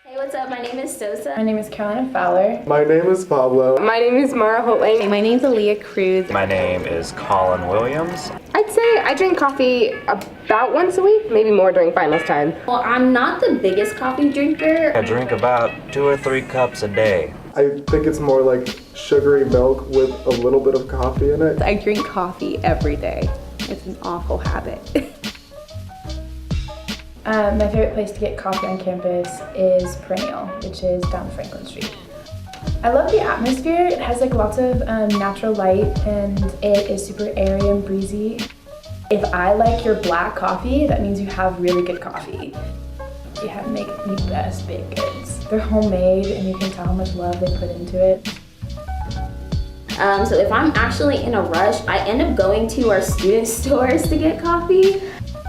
Hey, what's up? My name is Sosa. My name is Carolina Fowler. My name is Pablo. My name is Mara Holtling. My name's Aaliyah Cruz. My name is Colin Williams. I'd say I drink coffee about once a week, maybe more during finals time. Well, I'm not the biggest coffee drinker. I drink about 2 or 3 cups a day. I think it's more like sugary milk with a little bit of coffee in it. I drink coffee every day. It's an awful habit. My favorite place to get coffee on campus is Perennial, which is down Franklin Street. I love the atmosphere. It has like lots of natural light and it is super airy and breezy. If I like your black coffee, that means you have really good coffee. You have make the best baked goods. They're homemade and you can tell how much love they put into it. So if I'm actually in a rush, I end up going to our student stores to get coffee.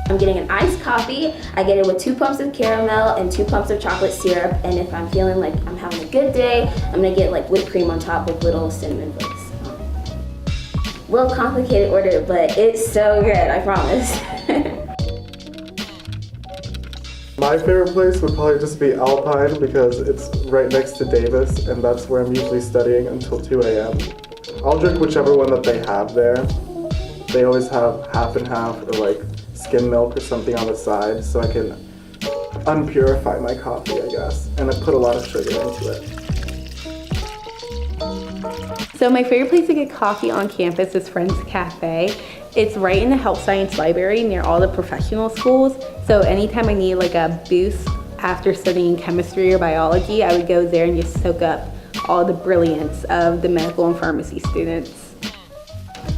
I'm getting an iced coffee. I get it with 2 pumps of caramel and 2 pumps of chocolate syrup. And if I'm feeling like I'm having a good day, I'm gonna get like whipped cream on top with little cinnamon flakes. Little complicated order, but it's so good, I promise. My favorite place would probably just be Alpine because it's right next to Davis and that's where I'm usually studying until 2 a.m. I'll drink whichever one that they have there. They always have half and half or like skim milk or something on the side so I can unpurify my coffee, I guess. And I put a lot of sugar into it. So my favorite place to get coffee on campus is Friends Cafe. It's right in the health science library near all the professional schools. So anytime I need like a boost after studying chemistry or biology, I would go there and just soak up all the brilliance of the medical and pharmacy students.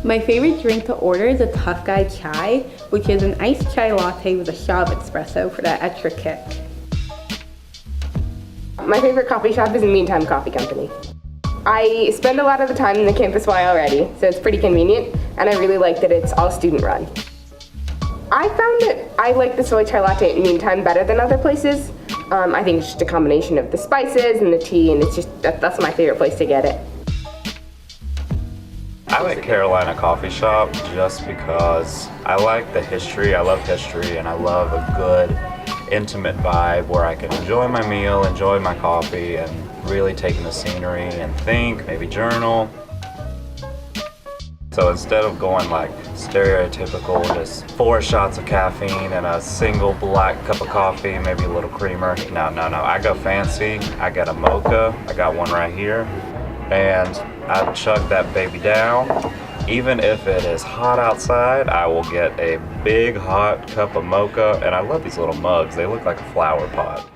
My favorite drink to order is a Tough Guy chai, which is an iced chai latte with a shot of espresso for that extra kick. My favorite coffee shop is Meantime Coffee Company. I spend a lot of the time in the campus Y already, so it's pretty convenient, and I really like that it's all student run. I found that I like the soy chai latte at Meantime better than other places. I think it's just a combination of the spices and the tea, and it's just that's my favorite place to get it. I like Carolina Coffee Shop just because I like the history. I love history and I love a good, intimate vibe where I can enjoy my meal, enjoy my coffee, and really take in the scenery and think, maybe journal. So instead of going like stereotypical, just 4 shots of caffeine and a single black cup of coffee, maybe a little creamer. No. I go fancy. I got a mocha. I got one right here. And I chug that baby down. Even if it is hot outside, I will get a big hot cup of mocha. And I love these little mugs. They look like a flower pot.